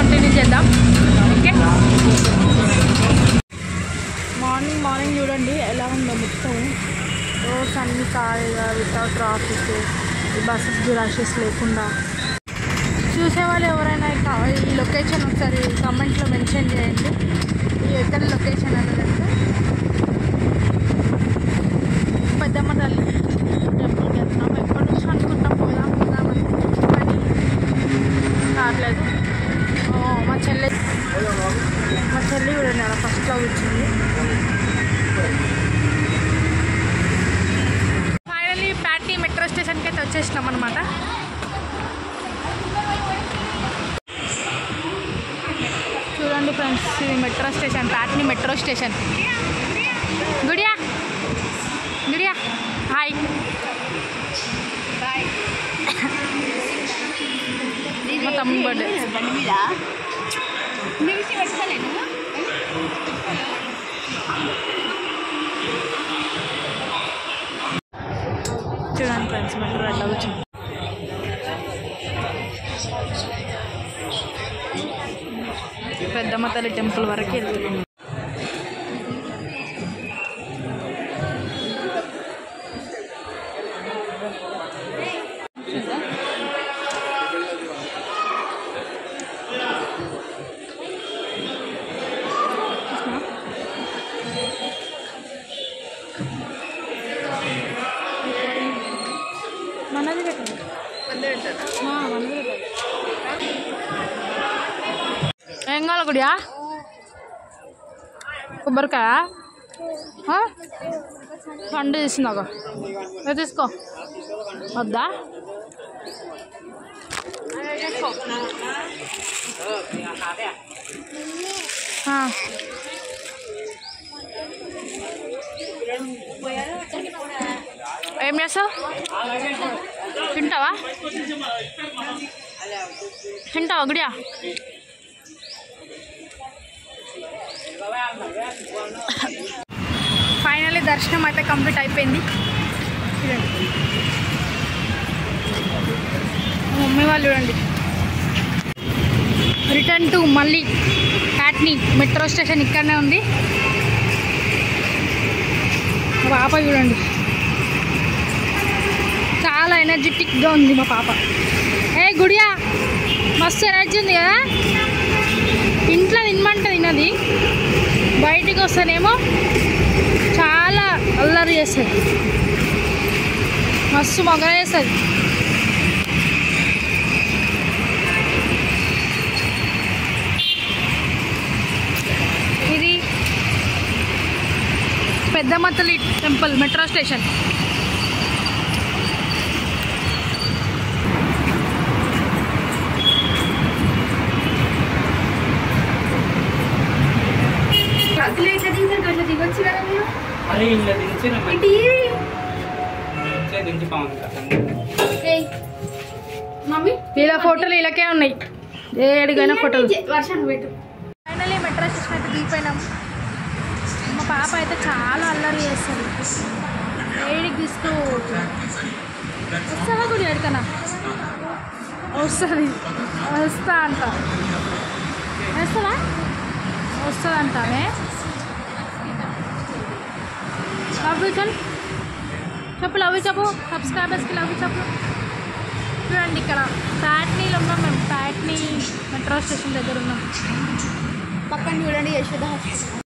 Continue చేద్దాం. Okay, morning చూడండి ఎలా ఉందో మొత్తం. రోడ్స్ అన్ని ఖాళీగా వితౌట్ ట్రాఫిక్, బస్సెస్ రషెస్ లేకుండా. చూసేవాళ్ళు ఎవరైనా ఈ లొకేషన్ ఒకసారి కామెంట్లో మెన్షన్ చేయండి. ఇది ఎక్కడ లొకేషన్ అనేది పెద్దమ్మ తల్లి టెంపుల్కి వెళ్తున్నాం. ఎప్పటి నుంచి అనుకుంటాం పోదామని, కానీ రావట్లేదు. మా చెల్లి కూడా నేను ఫస్ట్లో వచ్చింది. ఫైనలీ ప్యాట్నీ మెట్రో స్టేషన్కి అయితే వచ్చేసినాం అనమాట. చూడండి ఫ్రెండ్స్, ఇది metro station, Patni metro station. Gudiya hi. మా తమ్ముడు బర్త్డే. చూడండి ఫ్రెండ్స్, మెట్రో అట్లా వచ్చింది. పెద్దమ్మ తల్లి టెంపుల్ వరకు వెళ్తున్నాం. మనది పెట్టండి, ఏం కావాలి గుడియా? కొబ్బరికాయ పండు తీసిందాక తీసుకో, వద్దా? ఏం చేస్తావు? తింటావా గుడియా? ఫైనల్లీ దర్శనం అయితే కంప్లీట్ అయిపోయింది. చూడండి మమ్మీ వాళ్ళు చూడండి. రిటర్న్ టు మళ్ళీ ప్యాట్నీ మెట్రో స్టేషన్ ఇక్కడనే ఉంది. మా పాప చూడండి చాలా ఎనర్జెటిక్గా ఉంది మా పాప. ఏ గుడియా, మస్తు ఎనర్జీ ఉంది కదా. ఇంట్లో తినమంటే తినది, బయటికి వస్తేనేమో చాలా అల్లరి చేస్తుంది, మస్తు మగ చేస్తుంది. ఇది పెద్దమ్మ తల్లి టెంపుల్ మెట్రో స్టేషన్. ఇలా ఫోటోలు ఇలాకే ఉన్నాయి, ఏడికైనా ఫోటోలు. ఫైనలీ మెట్రో స్టేషన్ అయితే దిగిపోయినాం. మా పాప అయితే చాలా అల్లరి చేస్తుంది, ఏడికి తీసుకో వస్తావా గుడి? ఎడికన్నా వస్తుంది, వస్తా అంట. వస్తుందా? వస్తుందంటానే. లవ్ యూ చెప్పు, లవ్ యూ చెప్పు, సబ్స్క్రైబర్స్కి లవ్ యూ చెప్పు. చూడండి ఇక్కడ ప్యాట్నీలో ఉన్నాం మేము, ప్యాట్నీ మెట్రో స్టేషన్ దగ్గర ఉన్నాం. పక్కన చూడండి యశోద హాస్పిటల్.